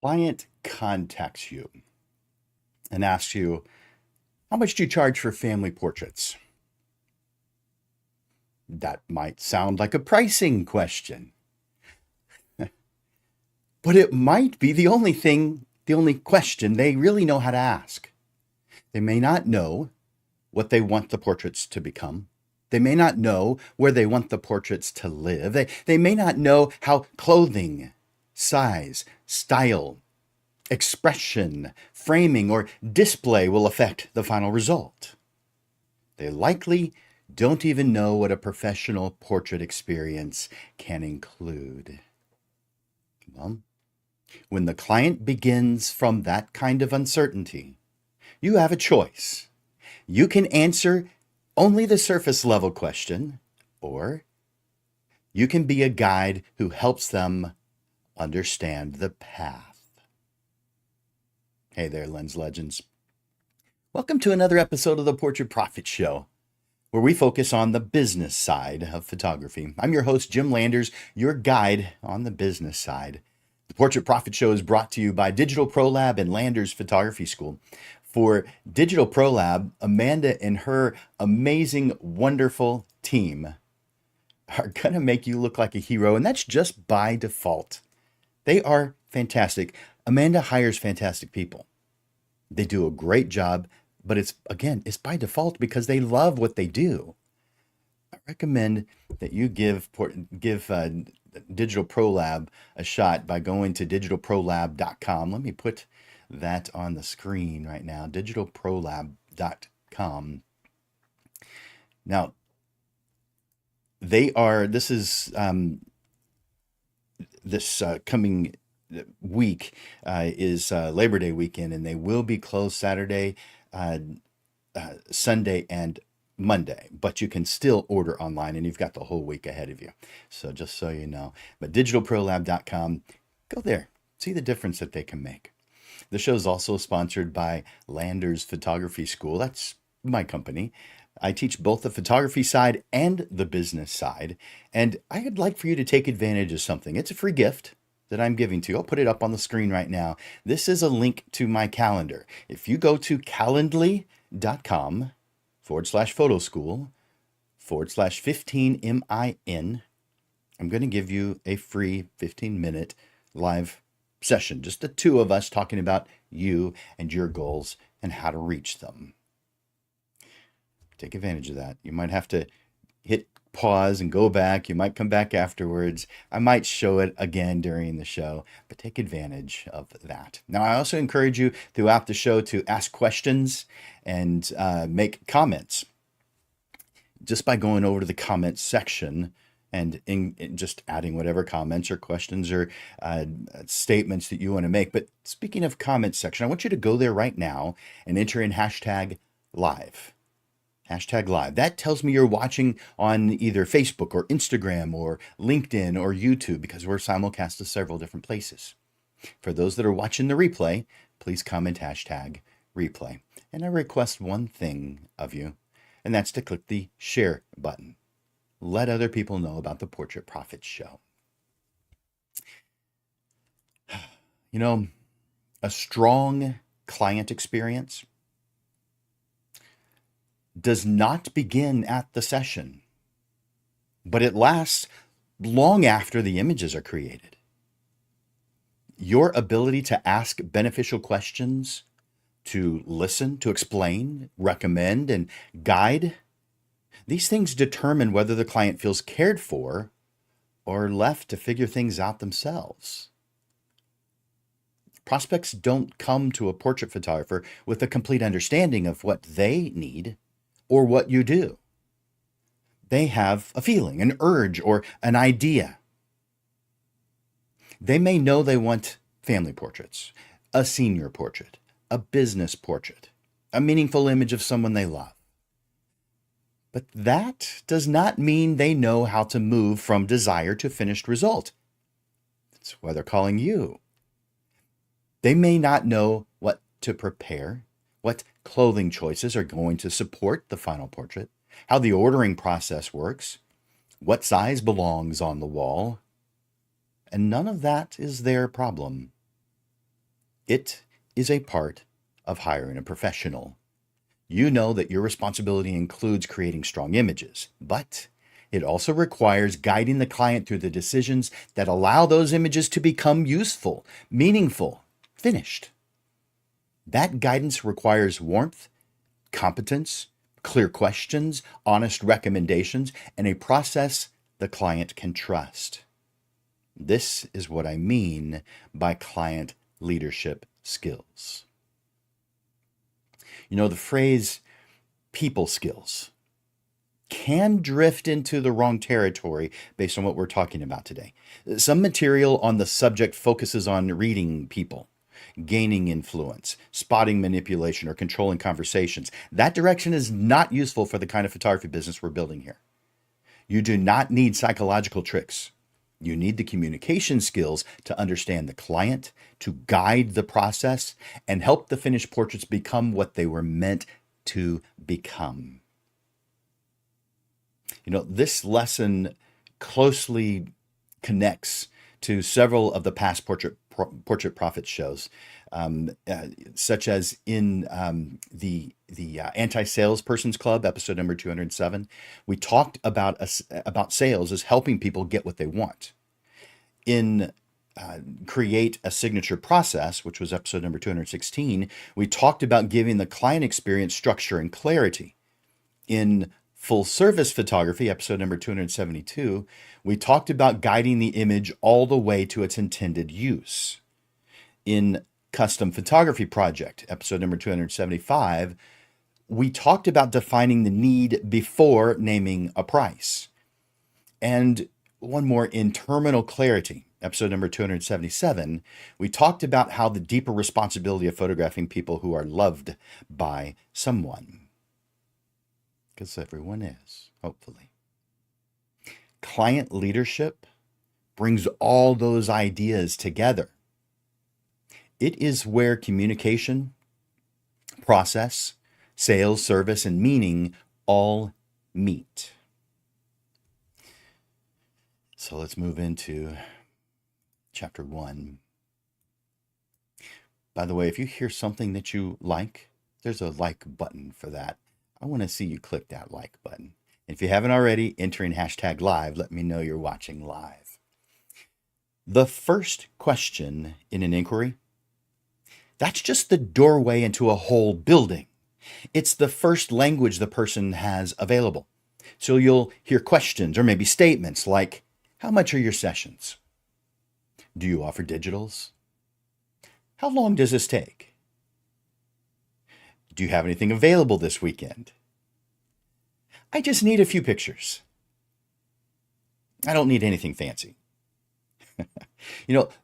Client contacts you and asks you, how much do you charge for family portraits? That might sound like a pricing question, but it might be the only question they really know how to ask. They may not know what they want the portraits to become. They may not know where they want the portraits to live. They may not know how clothing, size, style, expression, framing, or display will affect the final result. They likely don't even know what a professional portrait experience can include. Well, when the client begins from that kind of uncertainty, you have a choice. You can answer only the surface level question, or you can be a guide who helps them understand the path. Hey there, Lens Legends. Welcome to another episode of the Portrait Profit Show, where we focus on the business side of photography. I'm your host, Jim Landers, your guide on the business side. The Portrait Profit Show is brought to you by Digital Pro Lab and Landers Photography School. For Digital Pro Lab, Amanda and her amazing, wonderful team are going to make you look like a hero, and that's just by default. They are fantastic. Amanda hires fantastic people. They do a great job, but it's by default because they love what they do. I recommend that you give Digital Pro Lab a shot by going to digitalprolab.com. Let me put that on the screen right now, digitalprolab.com. Now, this coming week is Labor Day weekend, and they will be closed Saturday, Sunday, and Monday, but you can still order online, and you've got the whole week ahead of you. So just so you know, but digitalprolab.com, go there, see the difference that they can make. The show is also sponsored by Landers Photography School. That's my company. I teach both the photography side and the business side, and I'd like for you to take advantage of something. It's a free gift that I'm giving to you. I'll put it up on the screen right now. This is a link to my calendar. If you go to calendly.com/photoschool/15min, I'm going to give you a free 15-minute live session, just the two of us talking about you and your goals and how to reach them. Take advantage of that. You might have to hit pause and go back. You might come back afterwards. I might show it again during the show, but take advantage of that. Now, I also encourage you throughout the show to ask questions and make comments just by going over to the comments section and in just adding whatever comments or questions or statements that you want to make. But speaking of comments section, I want you to go there right now and enter in hashtag live. Hashtag live. That tells me you're watching on either Facebook or Instagram or LinkedIn or YouTube, because we're simulcast to several different places. For those that are watching the replay, please comment hashtag replay. And I request one thing of you, and that's to click the share button. Let other people know about the Portrait Profit Show. You know, a strong client experience does not begin at the session, but it lasts long after the images are created. Your ability to ask beneficial questions, to listen, to explain, recommend, and guide, these things determine whether the client feels cared for or left to figure things out themselves. Prospects don't come to a portrait photographer with a complete understanding of what they need or what you do. They have a feeling, an urge, or an idea. They may know they want family portraits, a senior portrait, a business portrait, a meaningful image of someone they love. But that does not mean they know how to move from desire to finished result. That's why they're calling you. They may not know what to prepare, what clothing choices are going to support the final portrait, how the ordering process works, what size belongs on the wall, and none of that is their problem. It is a part of hiring a professional. You know that your responsibility includes creating strong images, but it also requires guiding the client through the decisions that allow those images to become useful, meaningful, finished. That guidance requires warmth, competence, clear questions, honest recommendations, and a process the client can trust. This is what I mean by client leadership skills. The phrase people skills can drift into the wrong territory based on what we're talking about today. Some material on the subject focuses on reading people, gaining influence, spotting manipulation, or controlling conversations. That direction is not useful for the kind of photography business we're building here. You do not need psychological tricks. You need the communication skills to understand the client, to guide the process, and help the finished portraits become what they were meant to become. This lesson closely connects to several of the past Portrait Profit shows, such as in the Anti-Salesperson's Club, episode number 207. We talked about sales as helping people get what they want. In Create a Signature Process, which was episode number 216, we talked about giving the client experience structure and clarity. In Full Service Photography, episode number 272, we talked about guiding the image all the way to its intended use. In Custom Photography Project, episode number 275, we talked about defining the need before naming a price. And one more, in Terminal Clarity, episode number 277, we talked about how the deeper responsibility of photographing people who are loved by someone. Because everyone is, hopefully. Client leadership brings all those ideas together. It is where communication, process, sales, service, and meaning all meet. So let's move into chapter 1. By the way, if you hear something that you like, there's a like button for that. I want to see you click that like button. And if you haven't already, entering hashtag live, let me know you're watching live. The first question in an inquiry, that's just the doorway into a whole building. It's the first language the person has available. So you'll hear questions or maybe statements like, how much are your sessions? Do you offer digitals? How long does this take? Do you have anything available this weekend? I just need a few pictures. I don't need anything fancy.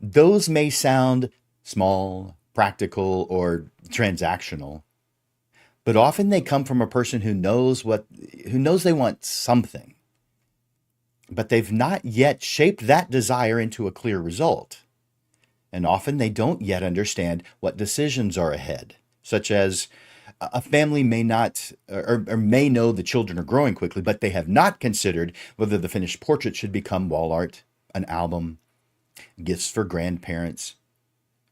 Those may sound small, practical, or transactional, but often they come from a person who knows they want something, but they've not yet shaped that desire into a clear result. And often they don't yet understand what decisions are ahead, such as a family may not or may know the children are growing quickly, but they have not considered whether the finished portrait should become wall art, an album, gifts for grandparents,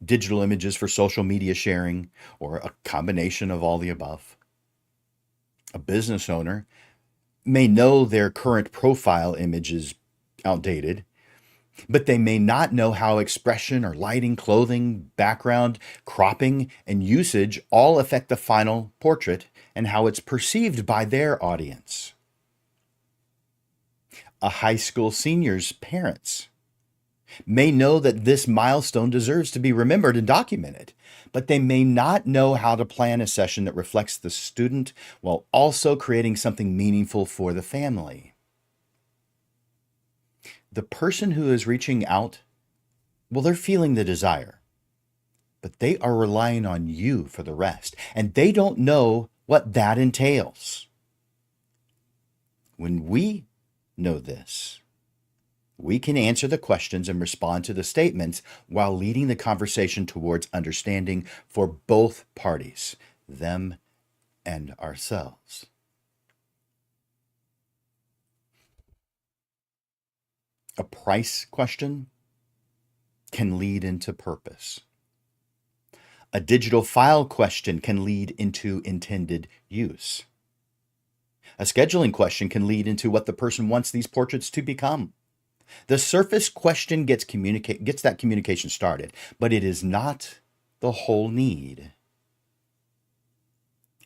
digital images for social media sharing, or a combination of all the above. A business owner may know their current profile image is outdated, but they may not know how expression or lighting, clothing, background, cropping, and usage all affect the final portrait and how it's perceived by their audience. A high school senior's parents may know that this milestone deserves to be remembered and documented, but they may not know how to plan a session that reflects the student while also creating something meaningful for the family. The person who is reaching out, well, they're feeling the desire, but they are relying on you for the rest, and they don't know what that entails. When we know this, we can answer the questions and respond to the statements while leading the conversation towards understanding for both parties, them and ourselves. A price question can lead into purpose. A digital file question can lead into intended use. A scheduling question can lead into what the person wants these portraits to become. The surface question gets that communication started, but it is not the whole need.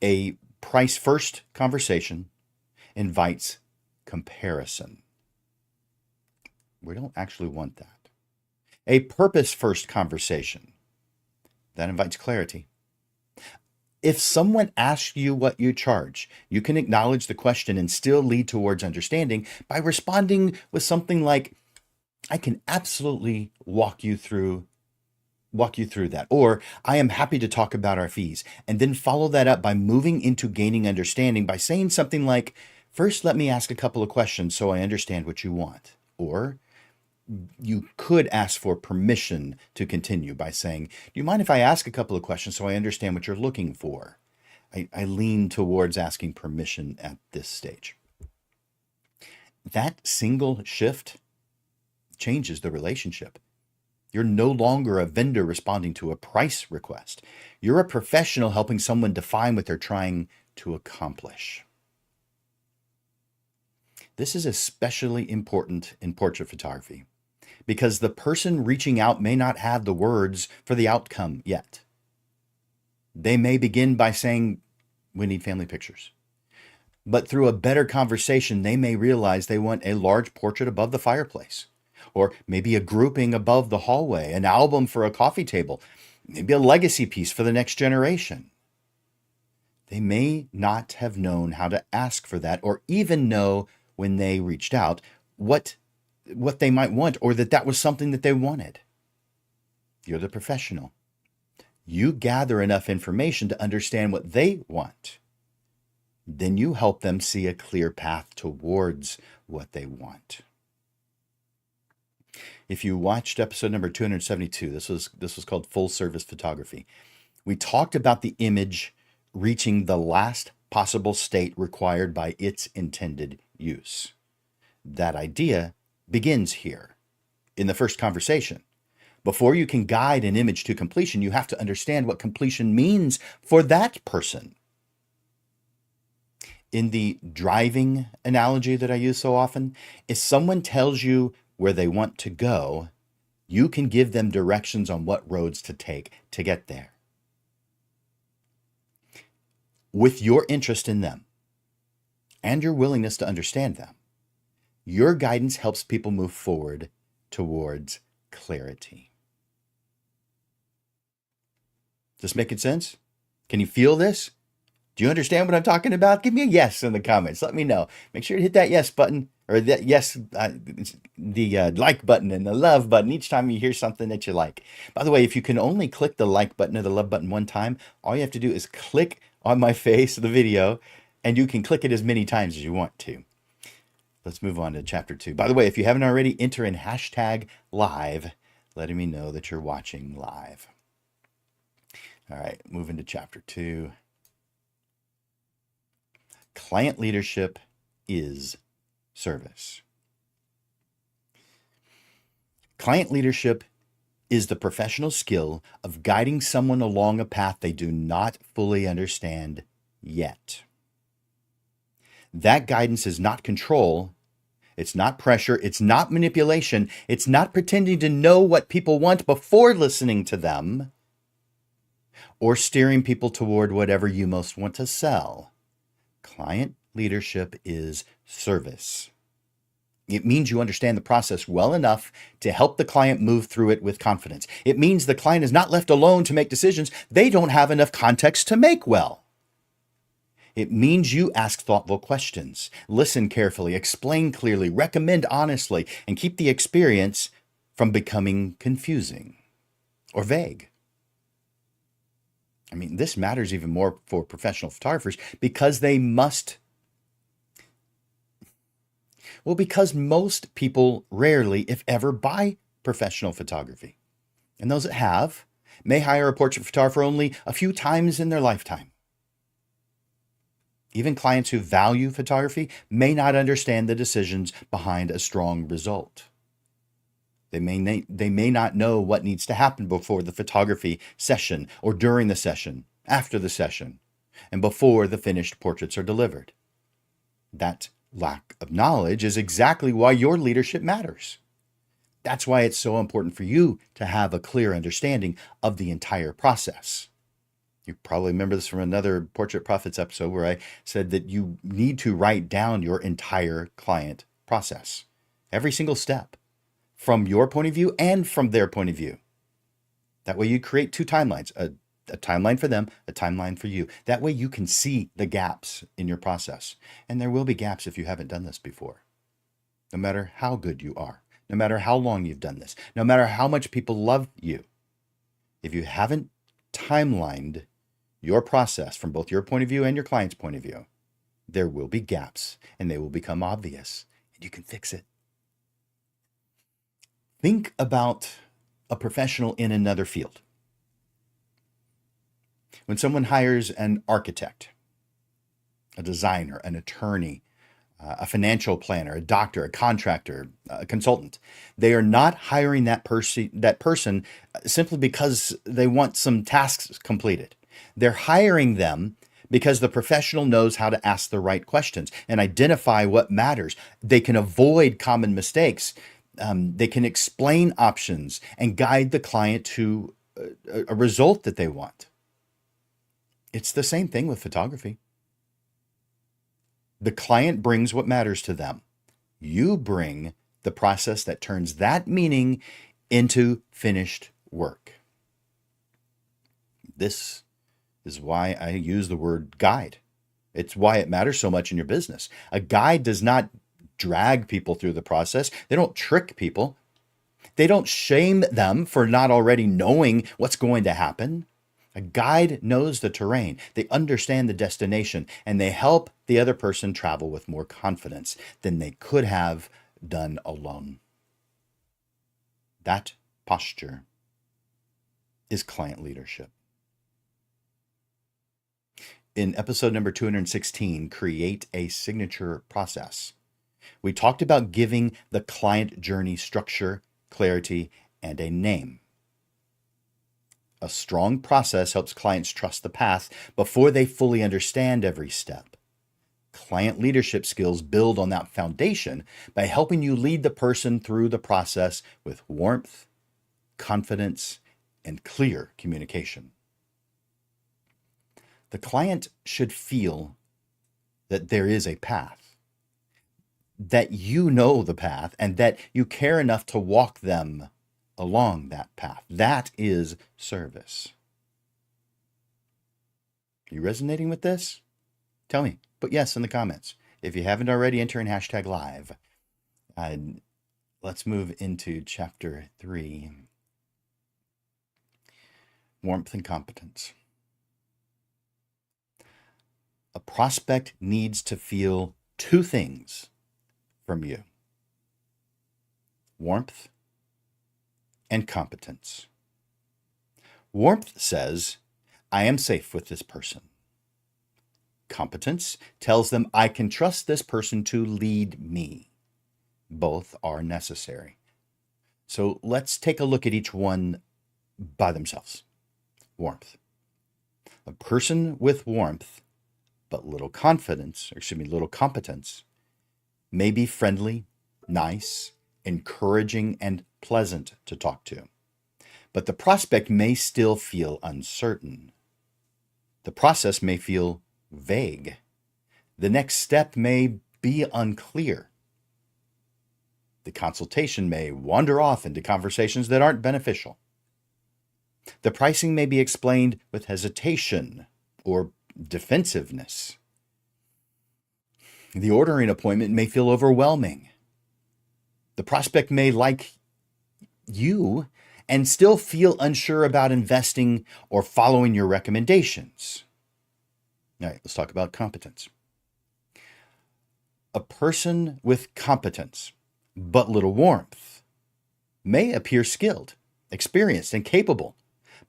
A price-first conversation invites comparison. We don't actually want that. A purpose-first conversation, that invites clarity. If someone asks you what you charge, you can acknowledge the question and still lead towards understanding by responding with something like, I can absolutely walk you through that. Or, I am happy to talk about our fees. And then follow that up by moving into gaining understanding by saying something like, first, let me ask a couple of questions so I understand what you want. Or, you could ask for permission to continue by saying, do you mind if I ask a couple of questions so I understand what you're looking for? I lean towards asking permission at this stage. That single shift changes the relationship. You're no longer a vendor responding to a price request. You're a professional helping someone define what they're trying to accomplish. This is especially important in portrait photography because the person reaching out may not have the words for the outcome yet. They may begin by saying, we need family pictures. But through a better conversation, they may realize they want a large portrait above the fireplace, or maybe a grouping above the hallway, an album for a coffee table, maybe a legacy piece for the next generation. They may not have known how to ask for that, or even know when they reached out what they might want, or that was something that they wanted. You're the professional. You gather enough information to understand what they want. Then you help them see a clear path towards what they want. If you watched episode number 272, this was called Full Service Photography. We talked about the image reaching the last possible state required by its intended use. That idea begins here in the first conversation. Before you can guide an image to completion, you have to understand what completion means for that person. In the driving analogy that I use so often, if someone tells you where they want to go, you can give them directions on what roads to take to get there. With your interest in them and your willingness to understand them, your guidance helps people move forward towards clarity. This making sense? Can you feel this? Do you understand what I'm talking about? Give me a yes in the comments. Let me know. Make sure to hit that yes button, or that yes, the like button and the love button each time you hear something that you like. By the way, if you can only click the like button or the love button one time, all you have to do is click on my face of the video, and you can click it as many times as you want to. Let's move on to chapter 2. By the way, if you haven't already, enter in #live, letting me know that you're watching live. All right, moving to chapter 2. Client leadership is service. Client leadership is the professional skill of guiding someone along a path they do not fully understand yet. That guidance is not control. It's not pressure. It's not manipulation. It's not pretending to know what people want before listening to them, or steering people toward whatever you most want to sell. Client leadership is service. It means you understand the process well enough to help the client move through it with confidence. It means the client is not left alone to make decisions they don't have enough context to make well. It means you ask thoughtful questions, listen carefully, explain clearly, recommend honestly, and keep the experience from becoming confusing or vague. I mean, this matters even more for professional photographers because because most people rarely, if ever, buy professional photography. And those that have may hire a portrait photographer only a few times in their lifetime. Even clients who value photography may not understand the decisions behind a strong result. They may not know what needs to happen before the photography session or during the session, after the session, and before the finished portraits are delivered. That lack of knowledge is exactly why your leadership matters. That's why it's so important for you to have a clear understanding of the entire process. You probably remember this from another Portrait Profits episode where I said that you need to write down your entire client process, every single step, from your point of view and from their point of view. That way you create two timelines, a timeline for them, a timeline for you. That way you can see the gaps in your process. And there will be gaps if you haven't done this before. No matter how good you are, no matter how long you've done this, no matter how much people love you, if you haven't timelined your process from both your point of view and your client's point of view, there will be gaps and they will become obvious and you can fix it. Think about a professional in another field. When someone hires an architect, a designer, an attorney, a financial planner, a doctor, a contractor, a consultant, they are not hiring that person simply because they want some tasks completed. They're hiring them because the professional knows how to ask the right questions and identify what matters. They can avoid common mistakes. They can explain options and guide the client to a result that they want. It's the same thing with photography. The client brings what matters to them. You bring the process that turns that meaning into finished work. This is why I use the word guide. It's why it matters so much in your business. A guide does not drag people through the process. They don't trick people. They don't shame them for not already knowing what's going to happen. A guide knows the terrain. They understand the destination, and they help the other person travel with more confidence than they could have done alone. That posture is client leadership. In episode number 216, Create a Signature Process, we talked about giving the client journey structure, clarity, and a name. A strong process helps clients trust the path before they fully understand every step. Client leadership skills build on that foundation by helping you lead the person through the process with warmth, confidence, and clear communication. The client should feel that there is a path, that you know the path, and that you care enough to walk them along that path. That is service. Are you resonating with this? Tell me. Put yes in the comments. If you haven't already, enter in #live. Let's move into chapter 3. Warmth and competence. A prospect needs to feel two things from you: warmth and competence. Warmth says, I am safe with this person. Competence tells them I can trust this person to lead me. Both are necessary. So let's take a look at each one by themselves. Warmth. A person with warmth, but little competence, may be friendly, nice, encouraging, and pleasant to talk to. But the prospect may still feel uncertain. The process may feel vague. The next step may be unclear. The consultation may wander off into conversations that aren't beneficial. The pricing may be explained with hesitation or defensiveness. The ordering appointment may feel overwhelming. The prospect may like you and still feel unsure about investing or following your recommendations. All right, let's talk about competence. A person with competence, but little warmth, may appear skilled, experienced, and capable,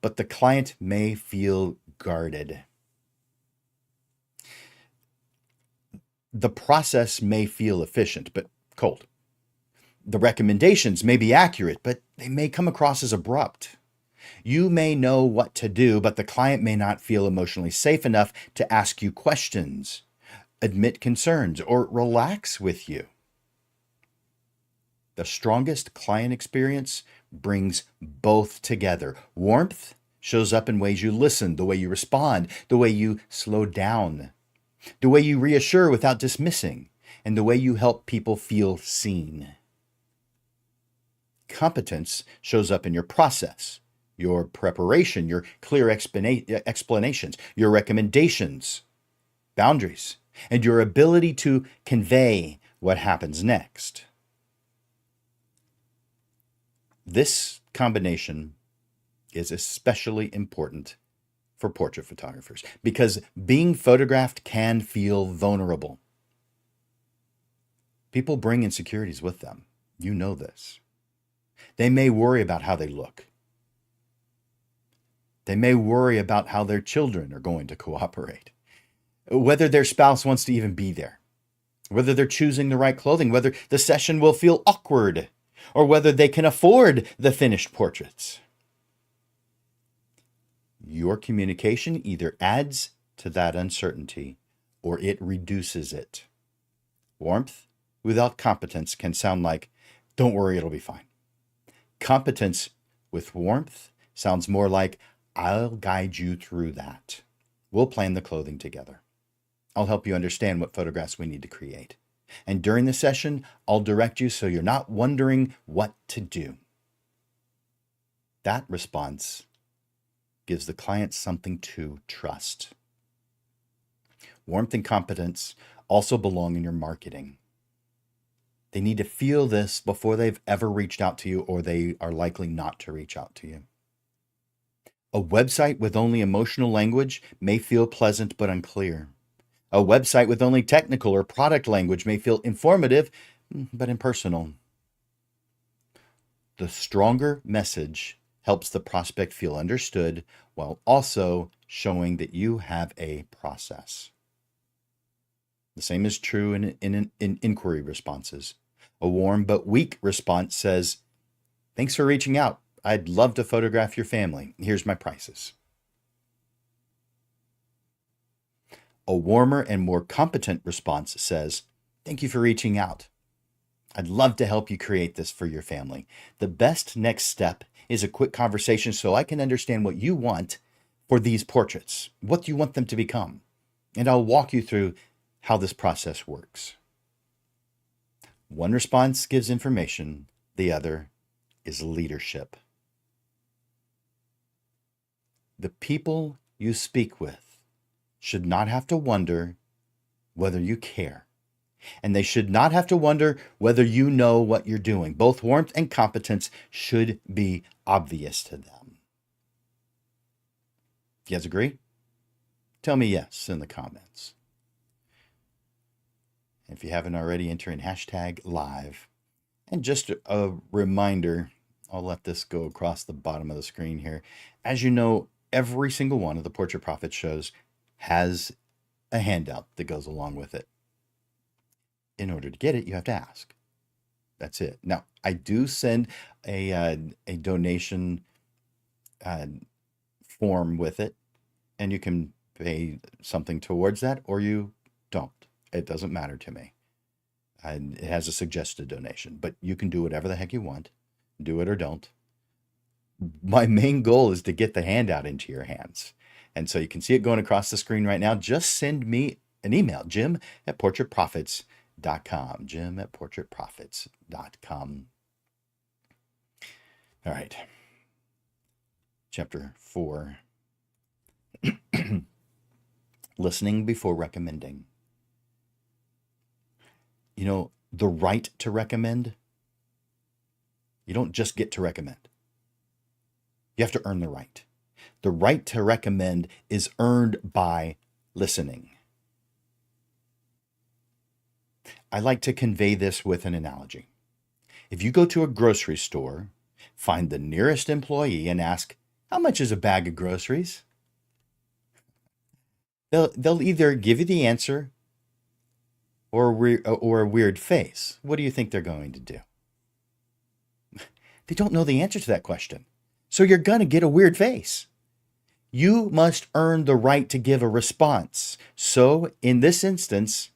but the client may feel guarded. The process may feel efficient, but cold. The recommendations may be accurate, but they may come across as abrupt. You may know what to do, but the client may not feel emotionally safe enough to ask you questions, admit concerns, or relax with you. The strongest client experience brings both together. Warmth shows up in ways you listen, the way you respond, the way you slow down, the way you reassure without dismissing, and the way you help people feel seen. Competence shows up in your process, your preparation, your clear explanations, your recommendations, boundaries, and your ability to convey what happens next. This combination is especially important for portrait photographers because being photographed can feel vulnerable. People bring insecurities with them. You know this. They may worry about how they look. They may worry about how their children are going to cooperate, whether their spouse wants to even be there, whether they're choosing the right clothing, whether the session will feel awkward, or whether they can afford the finished portraits. Your communication either adds to that uncertainty or it reduces it. Warmth without competence can sound like, "Don't worry, it'll be fine." Competence with warmth sounds more like, "I'll guide you through that. We'll plan the clothing together. I'll help you understand what photographs we need to create. And during the session, I'll direct you so you're not wondering what to do." That response gives the client something to trust. Warmth and competence also belong in your marketing. They need to feel this before they've ever reached out to you, or they are likely not to reach out to you. A website with only emotional language may feel pleasant but unclear. A website with only technical or product language may feel informative but impersonal. The stronger message helps the prospect feel understood while also showing that you have a process. The same is true in inquiry responses. A warm but weak response says, "Thanks for reaching out. I'd love to photograph your family. Here's my prices." A warmer and more competent response says, "Thank you for reaching out. I'd love to help you create this for your family. The best next step is a quick conversation so I can understand what you want for these portraits, what you want them to become, and I'll walk you through how this process works." One response gives information, the other is leadership. The people you speak with should not have to wonder whether you care, and they should not have to wonder whether you know what you're doing. Both warmth and competence should be obvious to them. You guys agree? Tell me yes in the comments. If you haven't already, enter in #live. And just a reminder, I'll let this go across the bottom of the screen here. As you know, every single one of the Portrait Profit shows has a handout that goes along with it. In order to get it, you have to ask. That's it. Now, I do send a donation form with it, and you can pay something towards that, or you don't. It doesn't matter to me. It has a suggested donation, but you can do whatever the heck you want. Do it or don't. My main goal is to get the handout into your hands. And so you can see it going across the screen right now. Just send me an email, jim@portraitprofits.com. jim@portraitprofits.com. All right. Chapter 4. Listening before recommending. You know, the right to recommend, you don't just get to recommend. You have to earn the right. The right to recommend is earned by listening. I like to convey this with an analogy. If you go to a grocery store, find the nearest employee and ask, "How much is a bag of groceries?" They'll either give you the answer or a weird face. What do you think they're going to do? They don't know the answer to that question. So you're going to get a weird face. You must earn the right to give a response. So in this instance,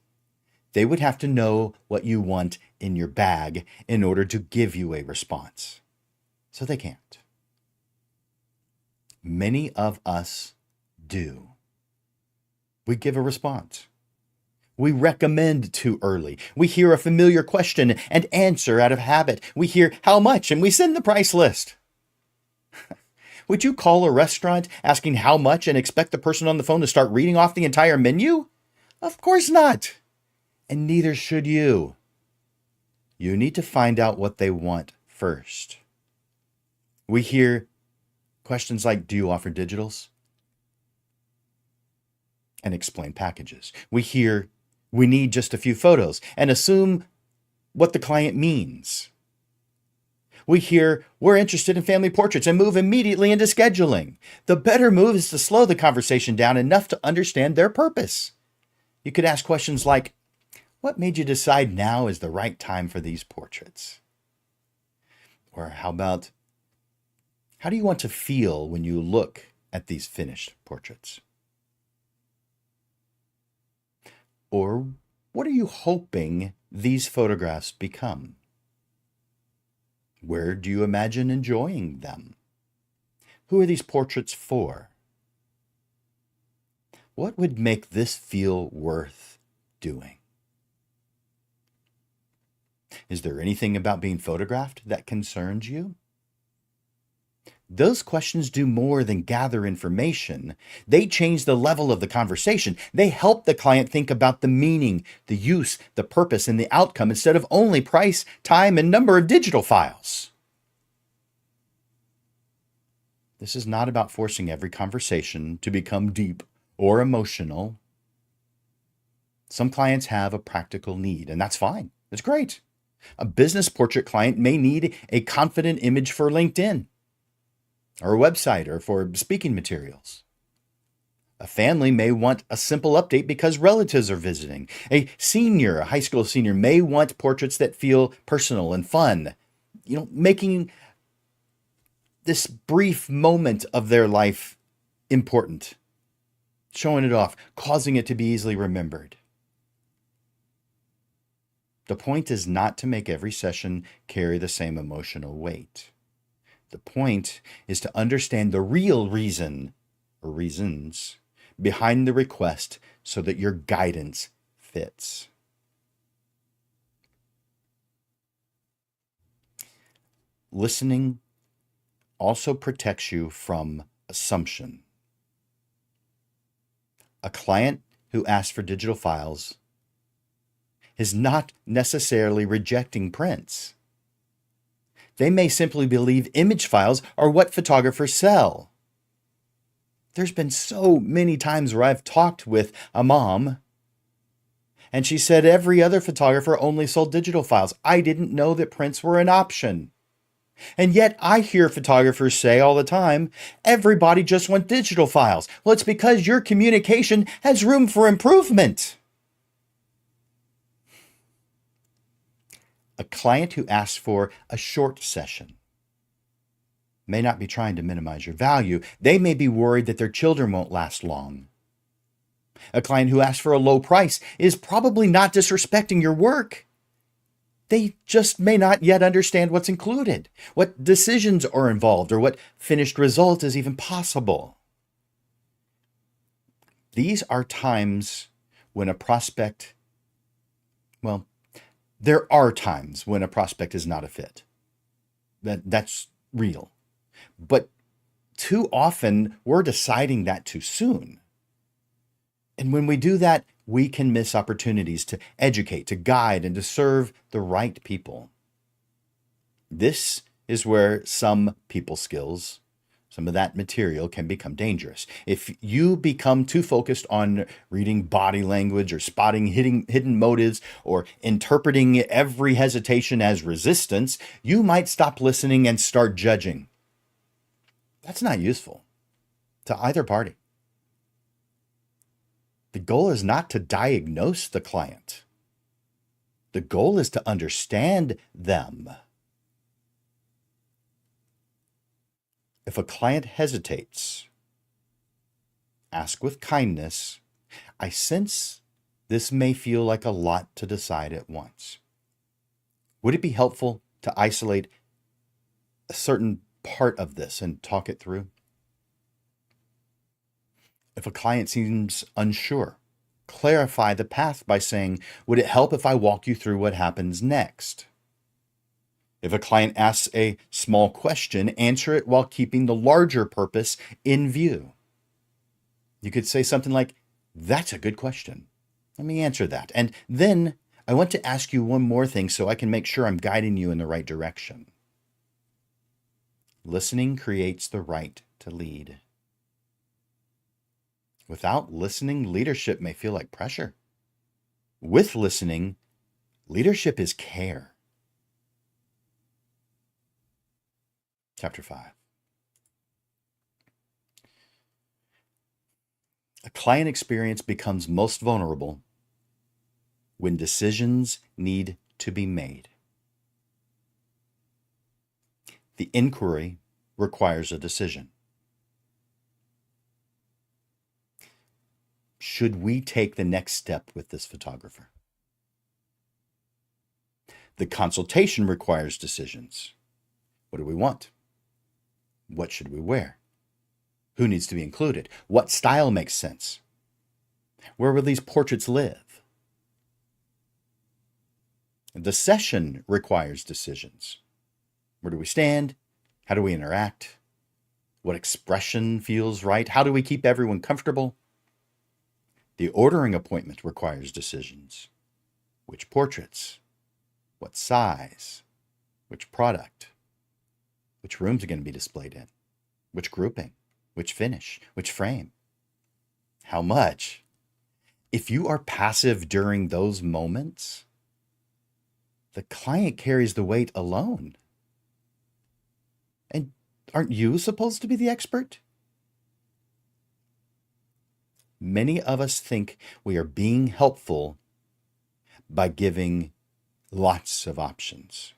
they would have to know what you want in your bag in order to give you a response. So they can't. Many of us do. We give a response. We recommend too early. We hear a familiar question and answer out of habit. We hear how much and we send the price list. Would you call a restaurant asking how much and expect the person on the phone to start reading off the entire menu? Of course not. And neither should you. You need to find out what they want first. We hear questions like, do you offer digitals? And explain packages. We hear, we need just a few photos, and assume what the client means. We hear, we're interested in family portraits, and move immediately into scheduling. The better move is to slow the conversation down enough to understand their purpose. You could ask questions like, what made you decide now is the right time for these portraits? Or how about, how do you want to feel when you look at these finished portraits? Or what are you hoping these photographs become? Where do you imagine enjoying them? Who are these portraits for? What would make this feel worth doing? Is there anything about being photographed that concerns you? Those questions do more than gather information. They change the level of the conversation. They help the client think about the meaning, the use, the purpose, and the outcome instead of only price, time, and number of digital files. This is not about forcing every conversation to become deep or emotional. Some clients have a practical need, and that's fine. It's great. A business portrait client may need a confident image for LinkedIn, or a website, or for speaking materials. A family may want a simple update because relatives are visiting. A high school senior, may want portraits that feel personal and fun, making this brief moment of their life important, showing it off, causing it to be easily remembered. The point is not to make every session carry the same emotional weight. The point is to understand the real reason or reasons behind the request so that your guidance fits. Listening also protects you from assumption. A client who asks for digital files is not necessarily rejecting prints. They may simply believe image files are what photographers sell. There's been so many times where I've talked with a mom and she said every other photographer only sold digital files. I didn't know that prints were an option. And yet I hear photographers say all the time, everybody just wants digital files. Well, it's because your communication has room for improvement. A client who asks for a short session may not be trying to minimize your value. They may be worried that their children won't last long. A client who asks for a low price is probably not disrespecting your work. They just may not yet understand what's included, what decisions are involved, or what finished result is even possible. These are times when a prospect, there are times when a prospect is not a fit. That's real. But too often, we're deciding that too soon. And when we do that, we can miss opportunities to educate, to guide, and to serve the right people. This is where some people skills, some of that material can become dangerous. If you become too focused on reading body language or spotting hidden motives or interpreting every hesitation as resistance, you might stop listening and start judging. That's not useful to either party. The goal is not to diagnose the client. The goal is to understand them. If a client hesitates, ask with kindness, I sense this may feel like a lot to decide at once. Would it be helpful to isolate a certain part of this and talk it through? If a client seems unsure, clarify the path by saying, would it help if I walk you through what happens next? If a client asks a small question, answer it while keeping the larger purpose in view. You could say something like, that's a good question. Let me answer that. And then I want to ask you one more thing so I can make sure I'm guiding you in the right direction. Listening creates the right to lead. Without listening, leadership may feel like pressure. With listening, leadership is care. Chapter 5. A client experience becomes most vulnerable when decisions need to be made. The inquiry requires a decision. Should we take the next step with this photographer? The consultation requires decisions. What do we want? What should we wear? Who needs to be included? What style makes sense? Where will these portraits live? The session requires decisions. Where do we stand? How do we interact? What expression feels right? How do we keep everyone comfortable? The ordering appointment requires decisions. Which portraits? What size? Which product? Which rooms are going to be displayed in? Which grouping? Which finish? Which frame? How much? If you are passive during those moments, the client carries the weight alone. And aren't you supposed to be the expert? Many of us think we are being helpful by giving lots of options.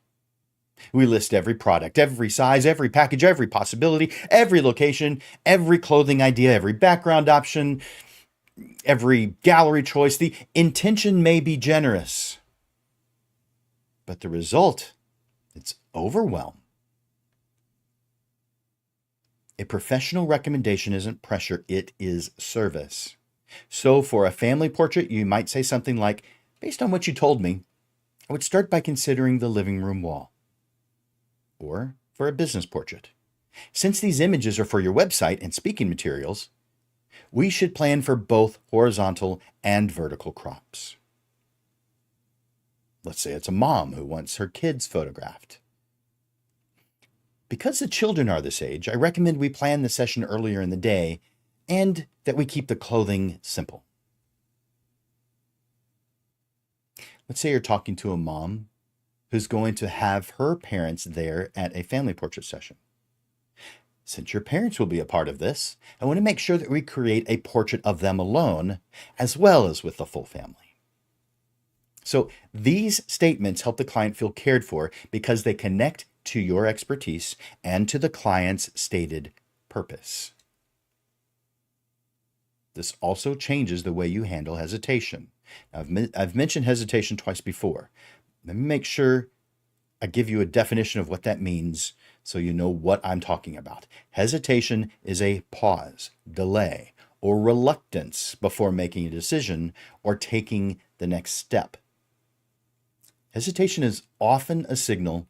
We list every product, every size, every package, every possibility, every location, every clothing idea, every background option, every gallery choice. The intention may be generous, but the result, it's overwhelm. A professional recommendation isn't pressure, it is service. So for a family portrait, you might say something like, based on what you told me, I would start by considering the living room wall. Or for a business portrait, since these images are for your website and speaking materials, we should plan for both horizontal and vertical crops. Let's say it's a mom who wants her kids photographed. Because the children are this age, I recommend we plan the session earlier in the day and that we keep the clothing simple. Let's say you're talking to a mom who's going to have her parents there at a family portrait session. Since your parents will be a part of this, I want to make sure that we create a portrait of them alone as well as with the full family. So these statements help the client feel cared for because they connect to your expertise and to the client's stated purpose. This also changes the way you handle hesitation. Now, I've mentioned hesitation twice before. Let me make sure I give you a definition of what that means so you know what I'm talking about. Hesitation is a pause, delay, or reluctance before making a decision or taking the next step. Hesitation is often a signal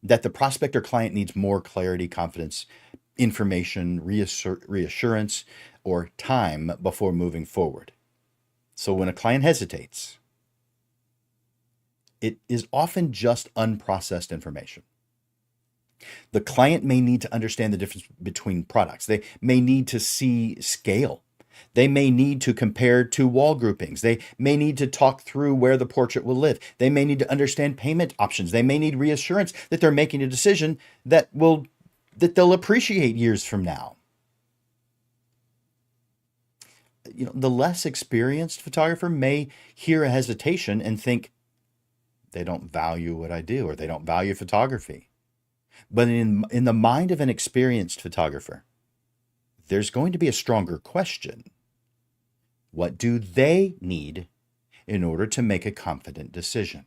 that the prospect or client needs more clarity, confidence, information, reassurance, or time before moving forward. So when a client hesitates, it is often just unprocessed information. The client may need to understand the difference between products. They may need to see scale. They may need to compare two wall groupings. They may need to talk through where the portrait will live. They may need to understand payment options. They may need reassurance that they're making a decision that they'll appreciate years from now. The less experienced photographer may hear a hesitation and think they don't value what I do or they don't value photography. But in the mind of an experienced photographer, there's going to be a stronger question. What do they need in order to make a confident decision?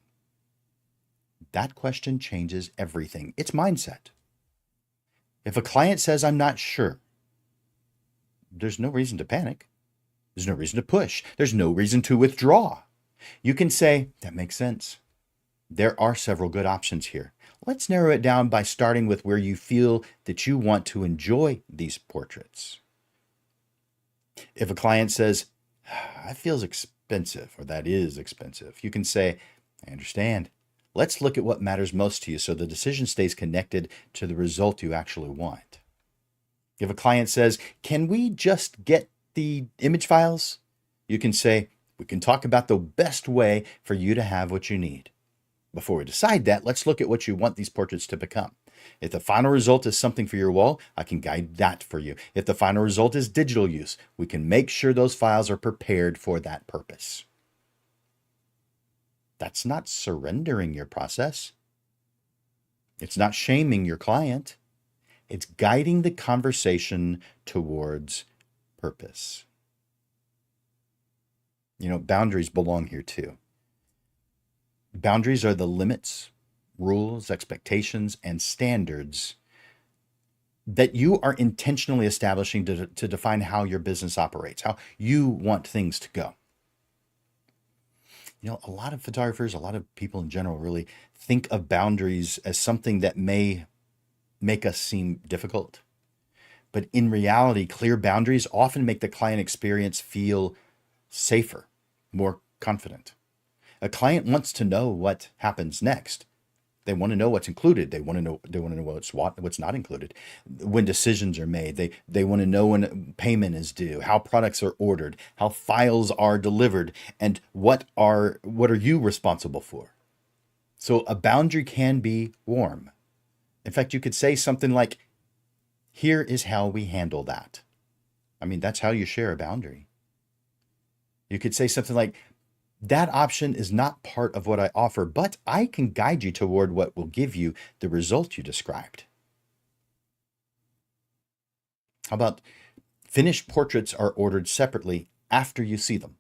That question changes everything. It's mindset. If a client says, I'm not sure, there's no reason to panic. There's no reason to push. There's no reason to withdraw. You can say, that makes sense. There are several good options here. Let's narrow it down by starting with where you feel that you want to enjoy these portraits. If a client says, that feels expensive, or that is expensive, you can say, I understand. Let's look at what matters most to you so the decision stays connected to the result you actually want. If a client says, can we just get the image files? You can say, we can talk about the best way for you to have what you need. Before we decide that, let's look at what you want these portraits to become. If the final result is something for your wall, I can guide that for you. If the final result is digital use, we can make sure those files are prepared for that purpose. That's not surrendering your process. It's not shaming your client. It's guiding the conversation towards purpose. Boundaries belong here too. Boundaries are the limits, rules, expectations, and standards that you are intentionally establishing to define how your business operates, how you want things to go. A lot of photographers, a lot of people in general really think of boundaries as something that may make us seem difficult. But in reality, clear boundaries often make the client experience feel safer, more confident. A client wants to know what happens next. They want to know what's included. They want to know what's not included. When decisions are made, they want to know when payment is due, how products are ordered, how files are delivered, and what are you responsible for. So a boundary can be warm. In fact, you could say something like, here is how we handle that. That's how you share a boundary. You could say something like, that option is not part of what I offer, but I can guide you toward what will give you the result you described. How about finished portraits are ordered separately after you see them,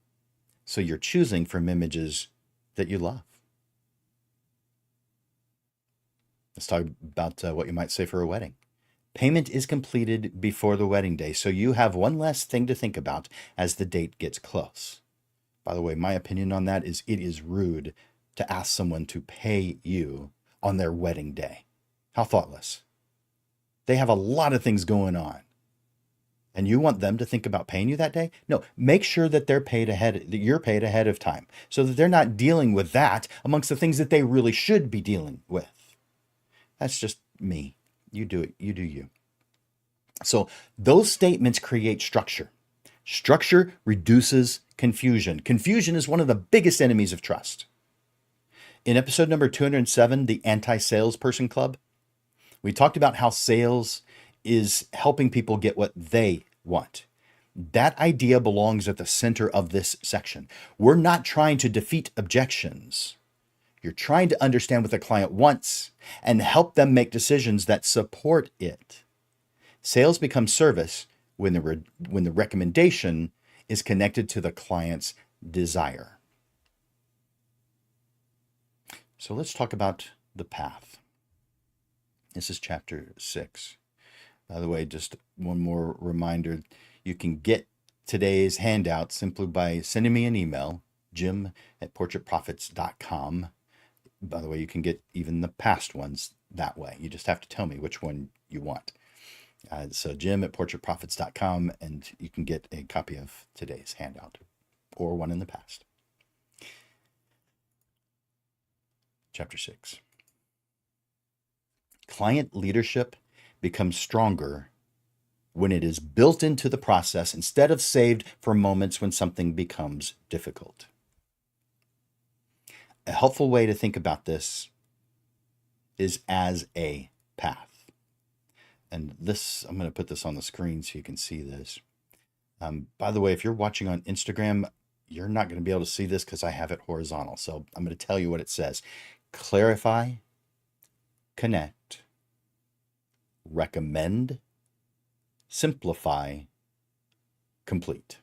so you're choosing from images that you love. Let's talk about what you might say for a wedding. Payment is completed before the wedding day, so you have one less thing to think about as the date gets close. By the way, my opinion on that is it is rude to ask someone to pay you on their wedding day. How thoughtless. They have a lot of things going on. And you want them to think about paying you that day? No, make sure that you're paid ahead of time so that they're not dealing with that amongst the things that they really should be dealing with. That's just me. You do it. You do you. So those statements create structure. Structure reduces confusion. Confusion is one of the biggest enemies of trust. In episode number 207, the Anti-Salesperson Club, we talked about how sales is helping people get what they want. That idea belongs at the center of this section. We're not trying to defeat objections. You're trying to understand what the client wants and help them make decisions that support it. Sales becomes service when the recommendation is connected to the client's desire. So let's talk about the path. This is chapter 6. By the way, just one more reminder, you can get today's handout simply by sending me an email, jim@portraitprofits.com. By the way, you can get even the past ones that way. You just have to tell me which one you want. So jim@portraitprofits.com, and you can get a copy of today's handout or one in the past. Chapter 6. Client leadership becomes stronger when it is built into the process instead of saved for moments when something becomes difficult. A helpful way to think about this is as a path. And this, I'm going to put this on the screen so you can see this. By the way, if you're watching on Instagram, you're not going to be able to see this because I have it horizontal. So I'm going to tell you what it says. Clarify, connect, recommend, simplify, complete.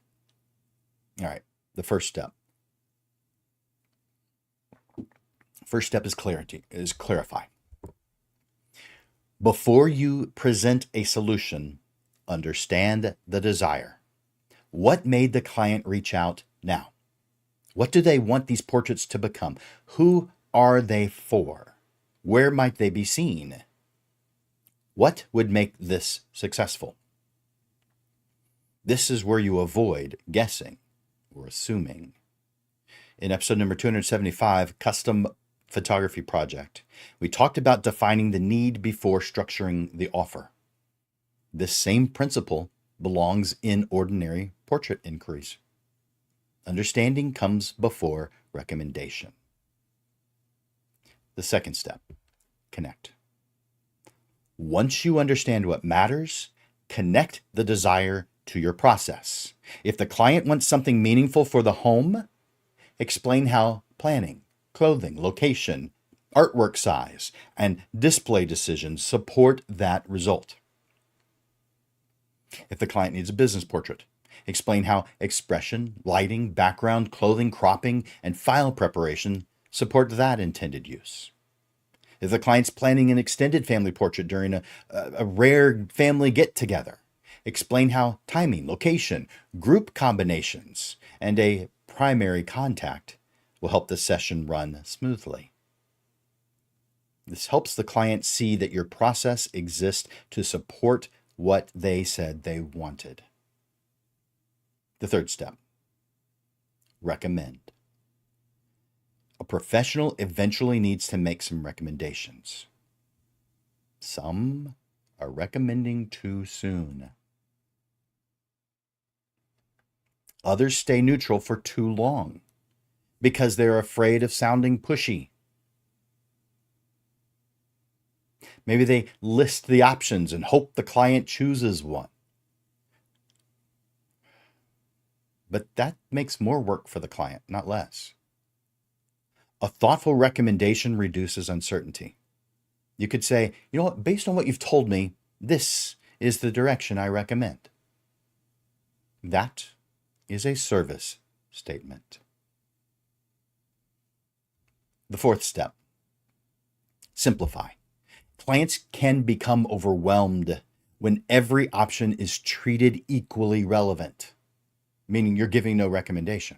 All right, the first step. First step is clarify. Before you present a solution, understand the desire. What made the client reach out now? What do they want these portraits to become? Who are they for? Where might they be seen? What would make this successful? This is where you avoid guessing or assuming. In episode number 275, Custom Photography Project, we talked about defining the need before structuring the offer. This same principle belongs in ordinary portrait inquiries. Understanding comes before recommendation. The second step, connect. Once you understand what matters, connect the desire to your process. If the client wants something meaningful for the home, explain how planning, clothing, location, artwork size, and display decisions support that result. If the client needs a business portrait, explain how expression, lighting, background, clothing, cropping, and file preparation support that intended use. If the client's planning an extended family portrait during a rare family get-together, explain how timing, location, group combinations, and a primary contact will help the session run smoothly. This helps the client see that your process exists to support what they said they wanted. The third step, recommend. A professional eventually needs to make some recommendations. Some are recommending too soon. Others stay neutral for too long because they're afraid of sounding pushy. Maybe they list the options and hope the client chooses one. But that makes more work for the client, not less. A thoughtful recommendation reduces uncertainty. You could say, you know what, based on what you've told me, this is the direction I recommend. That is a service statement. The fourth step, simplify. Clients can become overwhelmed when every option is treated equally relevant, meaning you're giving no recommendation.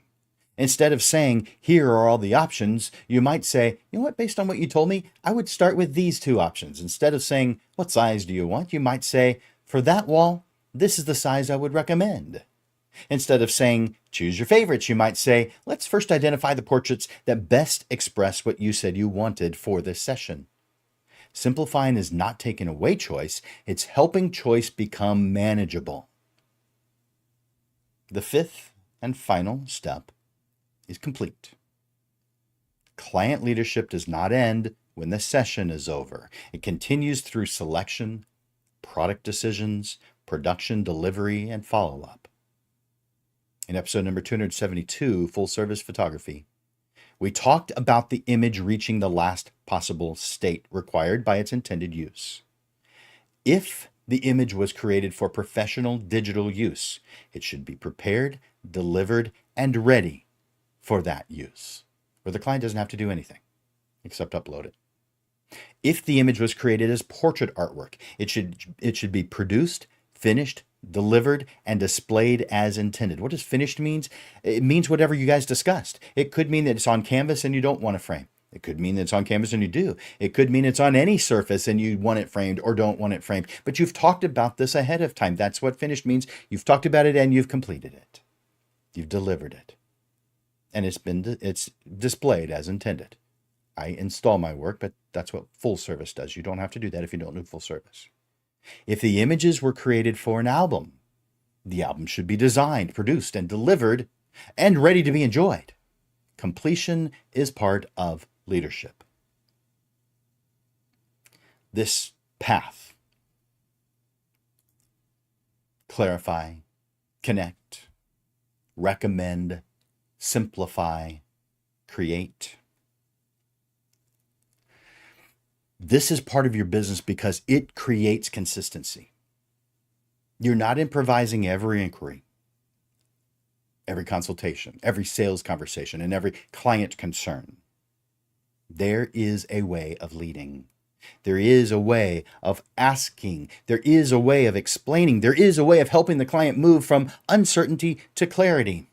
Instead of saying, here are all the options, you might say, you know what, based on what you told me, I would start with these two options. Instead of saying, what size do you want? You might say, for that wall, this is the size I would recommend. Instead of saying, choose your favorites, you might say, let's first identify the portraits that best express what you said you wanted for this session. Simplifying is not taking away choice, it's helping choice become manageable. The fifth and final step is complete. Client leadership does not end when the session is over. It continues through selection, product decisions, production, delivery, and follow-up. In episode number 272, Full Service Photography, we talked about the image reaching the last possible state required by its intended use. If the image was created for professional digital use, it should be prepared, delivered, and ready for that use, where the client doesn't have to do anything except upload it. If the image was created as portrait artwork, it should be produced, finished, delivered, and displayed as intended. What does finished means? It means whatever you guys discussed. It could mean that it's on canvas and you don't want to frame. It could mean that it's on canvas and you do. It could mean it's on any surface and you want it framed or don't want it framed. But you've talked about this ahead of time. That's what finished means. You've talked about it and you've completed it. You've delivered it. And it's displayed as intended. I install my work, but that's what full service does. You don't have to do that if you don't do full service. If the images were created for an album, the album should be designed, produced, and delivered, and ready to be enjoyed. Completion is part of leadership. This path, clarify, connect, recommend, simplify, create. This is part of your business because it creates consistency. You're not improvising every inquiry, every consultation, every sales conversation, and every client concern. There is a way of leading. There is a way of asking. There is a way of explaining. There is a way of helping the client move from uncertainty to clarity.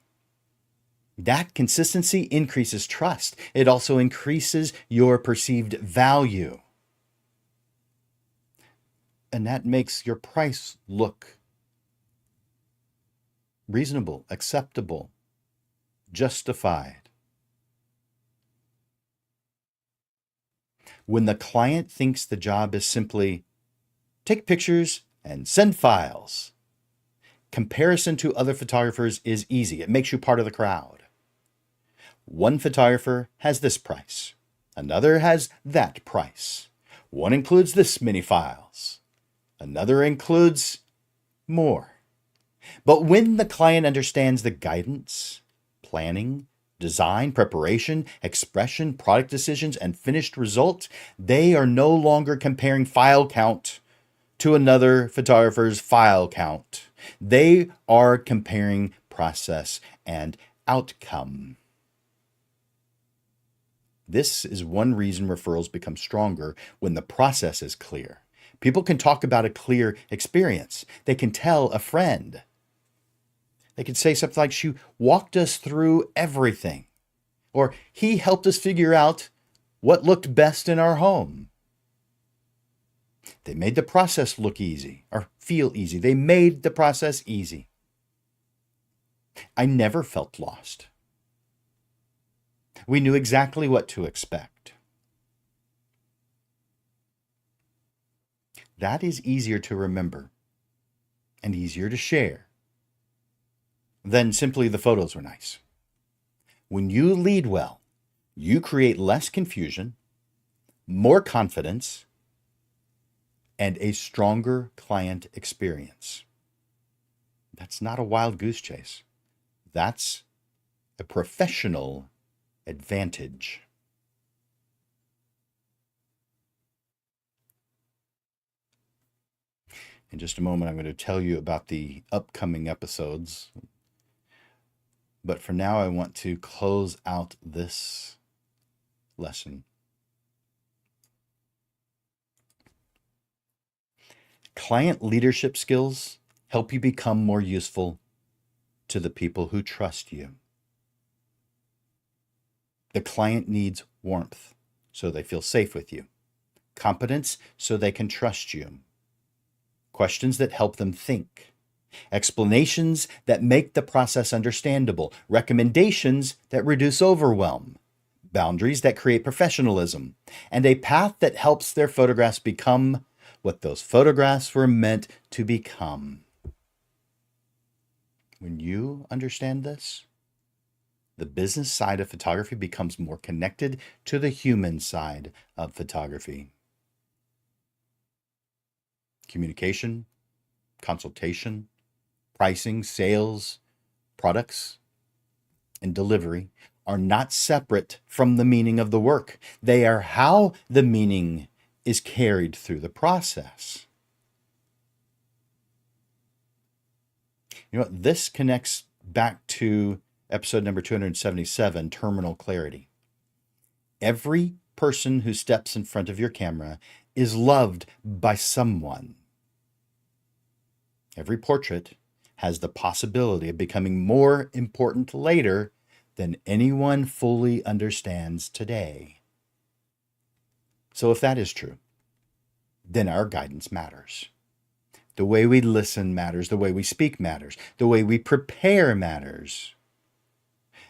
That consistency increases trust. It also increases your perceived value. And that makes your price look reasonable, acceptable, justified. When the client thinks the job is simply take pictures and send files, comparison to other photographers is easy. It makes you part of the crowd. One photographer has this price. Another has that price. One includes this many files. Another includes more. But when the client understands the guidance, planning, design, preparation, expression, product decisions, and finished results, they are no longer comparing file count to another photographer's file count. They are comparing process and outcome. This is one reason referrals become stronger when the process is clear. People can talk about a clear experience. They can tell a friend. They could say something like, she walked us through everything. Or he helped us figure out what looked best in our home. They made the process look easy or feel easy. They made the process easy. I never felt lost. We knew exactly what to expect. That is easier to remember and easier to share than simply the photos were nice. When you lead well, you create less confusion, more confidence, and a stronger client experience. That's not a wild goose chase. That's a professional advantage. In just a moment, I'm going to tell you about the upcoming episodes. But for now, I want to close out this lesson. Client leadership skills help you become more useful to the people who trust you. The client needs warmth, so they feel safe with you. Competence, so they can trust you. Questions that help them think. Explanations that make the process understandable. Recommendations that reduce overwhelm. Boundaries that create professionalism. And a path that helps their photographs become what those photographs were meant to become. When you understand this, the business side of photography becomes more connected to the human side of photography. Communication, consultation, pricing, sales, products, and delivery are not separate from the meaning of the work. They are how the meaning is carried through the process. You know, this connects back to episode number 277, Terminal Clarity. Every person who steps in front of your camera is loved by someone. Every portrait has the possibility of becoming more important later than anyone fully understands today. So if that is true, then our guidance matters. The way we listen matters. The way we speak matters. The way we prepare matters.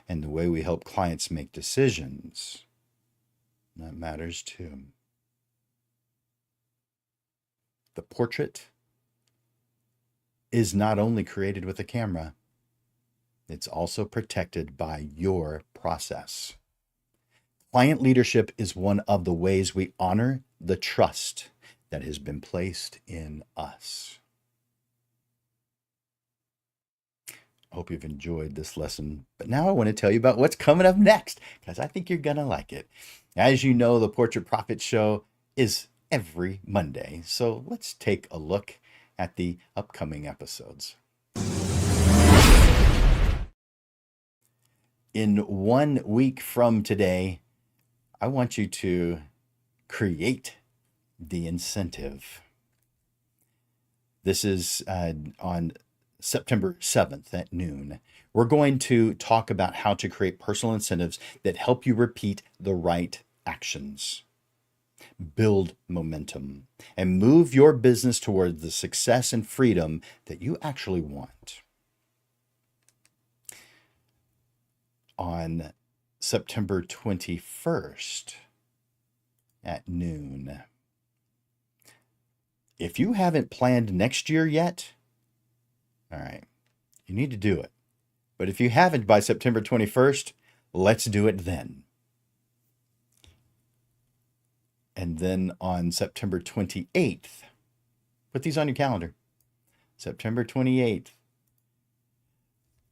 And the way we help clients make decisions, that matters too. The portrait is not only created with a camera, it's also protected by your process. Client leadership is one of the ways we honor the trust that has been placed in us. I hope you've enjoyed this lesson. But now I want to tell you about what's coming up next, because I think you're going to like it. As you know, the Portrait Profit Show is every Monday. So let's take a look at the upcoming episodes. In 1 week from today, I want you to create the incentive. This is on September 7th at noon. We're going to talk about how to create personal incentives that help you repeat the right actions, build momentum, and move your business towards the success and freedom that you actually want. On September 21st at noon. If you haven't planned next year yet, all right, you need to do it. But if you haven't by September 21st, let's do it then. And then on September 28th, put these on your calendar. September 28th,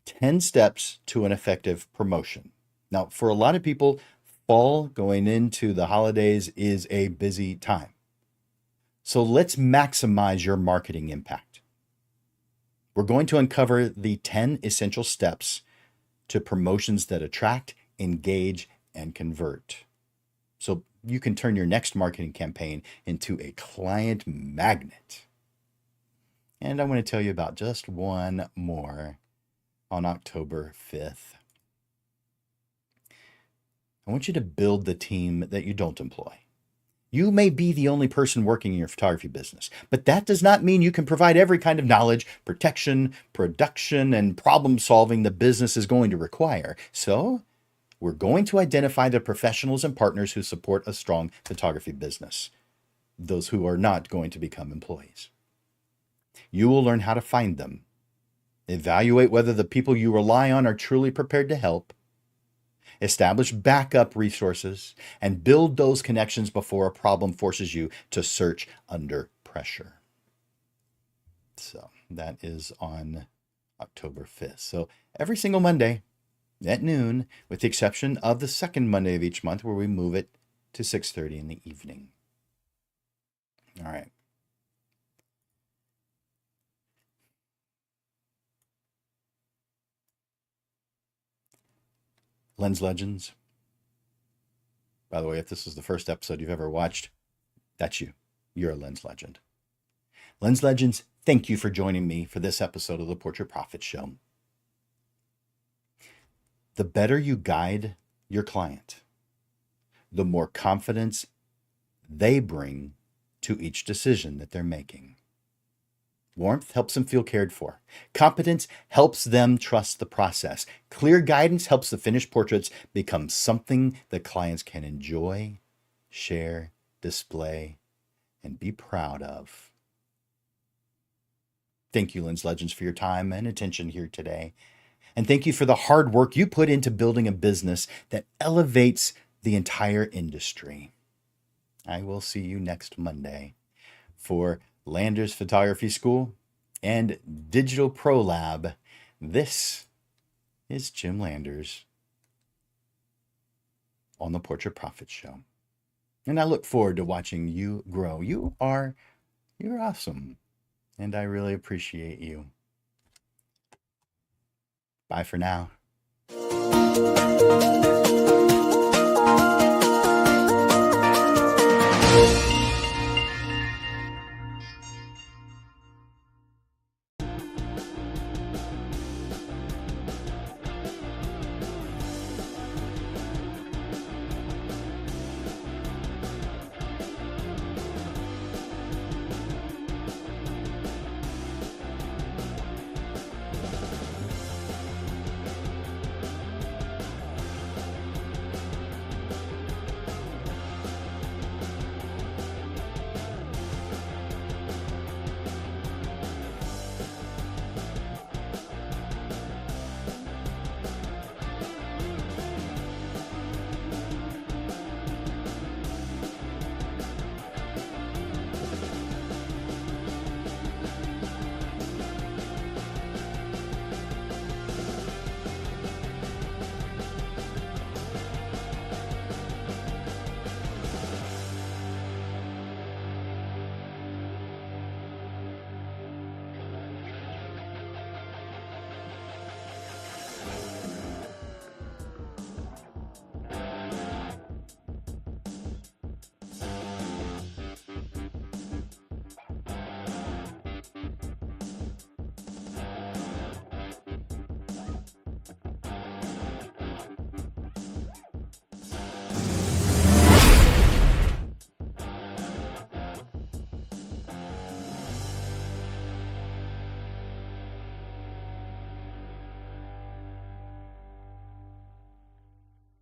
10 steps to an effective promotion. Now, for a lot of people, fall going into the holidays is a busy time. So let's maximize your marketing impact. We're going to uncover the 10 essential steps to promotions that attract, engage, and convert. So you can turn your next marketing campaign into a client magnet. And I want to tell you about just one more on October 5th. I want you to build the team that you don't employ. You may be the only person working in your photography business, but that does not mean you can provide every kind of knowledge, protection, production, and problem solving the business is going to require. So we're going to identify the professionals and partners who support a strong photography business, those who are not going to become employees. You will learn how to find them, evaluate whether the people you rely on are truly prepared to help, establish backup resources, and build those connections before a problem forces you to search under pressure. So that is on October 5th. So every single Monday at noon, with the exception of the second Monday of each month where we move it to 6:30 in the evening. All right. Lens Legends. By the way, if this is the first episode you've ever watched, that's you. You're a Lens Legend. Lens Legends, thank you for joining me for this episode of the Portrait Profit Show. The better you guide your client, the more confidence they bring to each decision that they're making. Warmth helps them feel cared for. Competence helps them trust the process. Clear guidance helps the finished portraits become something that clients can enjoy, share, display, and be proud of. Thank you, Lens Legends, for your time and attention here today. And thank you for the hard work you put into building a business that elevates the entire industry. I will see you next Monday for Landers Photography School and Digital Pro Lab. This is Jim Landers on the Portrait Profit Show. And I look forward to watching you grow. You're awesome. And I really appreciate you. Bye for now.